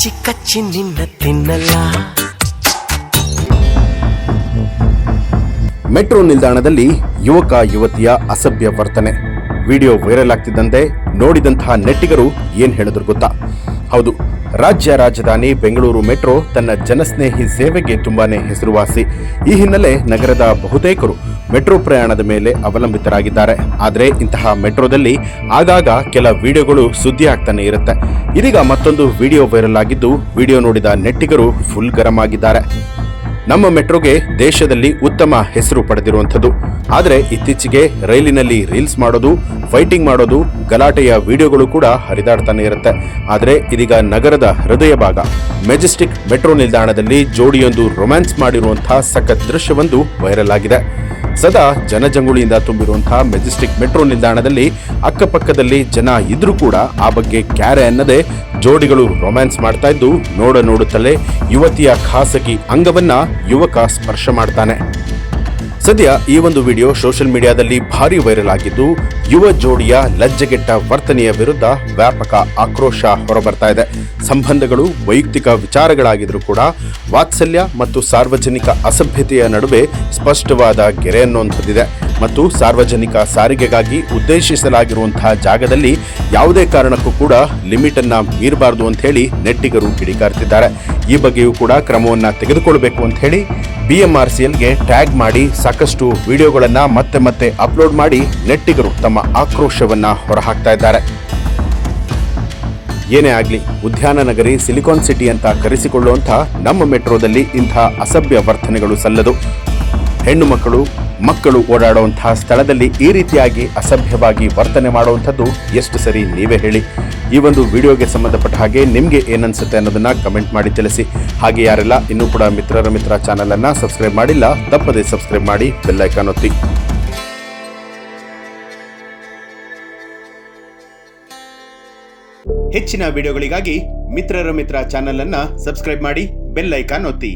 ಕಚ್ಚಿ ಕಚ್ಚಿ ನಿನ್ನ ತಿನ್ನಲ್ಲ. ಮೆಟ್ರೋ ನಿಲ್ದಾಣದಲ್ಲಿ ಯುವಕ ಯುವತಿಯ ಅಸಭ್ಯ ವರ್ತನೆ ವಿಡಿಯೋ ವೈರಲ್ ಆಗ್ತಿದ್ದಂತೆ ನೋಡಿದಂತಹ ನೆಟ್ಟಿಗರು ಏನ್ ಹೇಳಿದ್ರು ಗೊತ್ತಾ? ಹೌದು, ರಾಜ್ಯ ರಾಜಧಾನಿ ಬೆಂಗಳೂರು ಮೆಟ್ರೋ ತನ್ನ ಜನಸ್ನೇಹಿ ಸೇವೆಗೆ ತುಂಬಾನೇ ಹೆಸರುವಾಸಿ. ಈ ಹಿನ್ನೆಲೆ ನಗರದ ಬಹುತೇಕರು ಮೆಟ್ರೋ ಪ್ರಯಾಣದ ಮೇಲೆ ಅವಲಂಬಿತರಾಗಿದ್ದಾರೆ. ಆದರೆ ಇಂತಹ ಮೆಟ್ರೋದಲ್ಲಿ ಆಗಾಗ ಕೆಲ ವಿಡಿಯೋಗಳು ಸುದ್ದಿ ಆಗ್ತಾನೆ ಇರುತ್ತೆ. ಇದೀಗ ಮತ್ತೊಂದು ವಿಡಿಯೋ ವೈರಲ್ ಆಗಿದ್ದು, ವಿಡಿಯೋ ನೋಡಿದ ನೆಟ್ಟಿಗರು ಫುಲ್ ಗರಂ ಆಗಿದ್ದಾರೆ. ನಮ್ಮ ಮೆಟ್ರೋಗೆ ದೇಶದಲ್ಲಿ ಉತ್ತಮ ಹೆಸರು ಪಡೆದಿರುವಂಥದ್ದು. ಆದರೆ ಇತ್ತೀಚೆಗೆ ರೈಲಿನಲ್ಲಿ ರೀಲ್ಸ್ ಮಾಡೋದು, ಫೈಟಿಂಗ್ ಮಾಡೋದು, ಗಲಾಟೆಯ ವಿಡಿಯೋಗಳು ಕೂಡ ಹರಿದಾಡ್ತಾನೆ ಇರುತ್ತೆ. ಆದರೆ ಇದೀಗ ನಗರದ ಹೃದಯ ಭಾಗ ಮೆಜೆಸ್ಟಿಕ್ ಮೆಟ್ರೋ ನಿಲ್ದಾಣದಲ್ಲಿ ಜೋಡಿಯೊಂದು ರೊಮ್ಯಾನ್ಸ್ ಮಾಡಿರುವಂತಹ ಸಖತ್ ದೃಶ್ಯವೊಂದು ವೈರಲ್ ಆಗಿದೆ. ಸದಾ ಜನಜಂಗುಳಿಯಿಂದ ತುಂಬಿರುವಂತಹ ಮೆಜೆಸ್ಟಿಕ್ ಮೆಟ್ರೋ ನಿಲ್ದಾಣದಲ್ಲಿ ಅಕ್ಕಪಕ್ಕದಲ್ಲಿ ಜನ ಇದ್ರೂ ಕೂಡ ಆ ಬಗ್ಗೆ ಕ್ಯಾರೆ ಅನ್ನದೆ ಜೋಡಿಗಳು ರೊಮ್ಯಾನ್ಸ್ ಮಾಡ್ತಾ ಇದ್ದು, ನೋಡುತ್ತಲೇ ಯುವತಿಯ ಖಾಸಗಿ ಅಂಗವನ್ನ ಯುವಕ ಸ್ಪರ್ಶ ಮಾಡ್ತಾನೆ. ಸದ್ಯ ಈ ಒಂದು ವಿಡಿಯೋ ಸೋಷಿಯಲ್ ಮೀಡಿಯಾದಲ್ಲಿ ಭಾರಿ ವೈರಲ್ ಆಗಿದ್ದು, ಯುವ ಜೋಡಿಯ ಲಜ್ಜೆಗೆಟ್ಟ ವರ್ತನೆಯ ವಿರುದ್ಧ ವ್ಯಾಪಕ ಆಕ್ರೋಶ ಹೊರಬರ್ತಾ ಇದೆ. ಸಂಬಂಧಗಳು ವೈಯಕ್ತಿಕ ವಿಚಾರಗಳಾಗಿದ್ರೂ ಕೂಡ ವಾತ್ಸಲ್ಯ ಮತ್ತು ಸಾರ್ವಜನಿಕ ಅಸಭ್ಯತೆಯ ನಡುವೆ ಸ್ಪಷ್ಟವಾದ ಗೆರೆಯನ್ನು ಹೊಂದಿದೆ ಮತ್ತು ಸಾರ್ವಜನಿಕ ಸಾರಿಗೆಗಾಗಿ ಉದ್ದೇಶಿಸಲಾಗಿರುವಂತಹ ಜಾಗದಲ್ಲಿ ಯಾವುದೇ ಕಾರಣಕ್ಕೂ ಕೂಡ ಲಿಮಿಟ್ ಅನ್ನ ಮೀರಬಾರದು ಅಂತ ಹೇಳಿ ನೆಟ್ಟಿಗರು ಕಿಡಿಕಾರ್ತಿದ್ದಾರೆ. ಈ ಬಗ್ಗೆಯೂ ಕೂಡ ಕ್ರಮವನ್ನ ತೆಗೆದುಕೊಳ್ಳಬೇಕು ಅಂತ ಹೇಳಿ BMRCLಗೆ ಟ್ಯಾಗ್ ಮಾಡಿ ಸಾಕಷ್ಟು ವಿಡಿಯೋಗಳನ್ನ ಮತ್ತೆ ಅಪ್ಲೋಡ್ ಮಾಡಿ ನೆಟ್ಟಿಗರು ತಮ್ಮ ಆಕ್ರೋಶವನ್ನ ಹೊರಹಾಕ್ತಾ ಇದ್ದಾರೆ. ಏನೇ ಆಗಲಿ, ಉದ್ಯಾನ ನಗರಿ, ಸಿಲಿಕಾನ್ ಸಿಟಿ ಅಂತ ಕರೆಸಿಕೊಳ್ಳುವಂಥ ನಮ್ಮ ಮೆಟ್ರೋದಲ್ಲಿ ಇಂಥ ಅಸಭ್ಯ ವರ್ತನೆಗಳು ಸಲ್ಲದು. ಹೆಣ್ಣು ಮಕ್ಕಳು ಓಡಾಡುವಂತಹ ಸ್ಥಳದಲ್ಲಿ ಈ ರೀತಿಯಾಗಿ ಅಸಭ್ಯವಾಗಿ ವರ್ತನೆ ಮಾಡುವಂಥದ್ದು ಎಷ್ಟು ಸರಿ, ನೀವೇ ಹೇಳಿ. ಈ ಒಂದು ವಿಡಿಯೋಗೆ ಸಂಬಂಧಪಟ್ಟ ಹಾಗೆ ನಿಮಗೆ ಏನನ್ಸುತ್ತೆ ಅನ್ನೋದನ್ನ ಕಮೆಂಟ್ ಮಾಡಿ ತಿಳಿಸಿ. ಹಾಗೆ ಯಾರೆಲ್ಲ ಇನ್ನೂ ಕೂಡ ಮಿತ್ರರ ಮಿತ್ರ ಚಾನಲ್ ಅನ್ನ ಸಬ್ಸ್ಕ್ರೈಬ್ ಮಾಡಿಲ್ಲ, ತಪ್ಪದೇ ಸಬ್ಸ್ಕ್ರೈಬ್ ಮಾಡಿ ಬೆಲ್ ಐಕಾನ್ ಒತ್ತಿ. ಹೆಚ್ಚಿನ ವಿಡಿಯೋಗಳಿಗಾಗಿ ಮಿತ್ರರ ಮಿತ್ರ ಚಾನಲ್ ಅನ್ನ ಸಬ್ಸ್ಕ್ರೈಬ್ ಮಾಡಿ ಬೆಲ್ ಐಕಾನ್ ಒತ್ತಿ.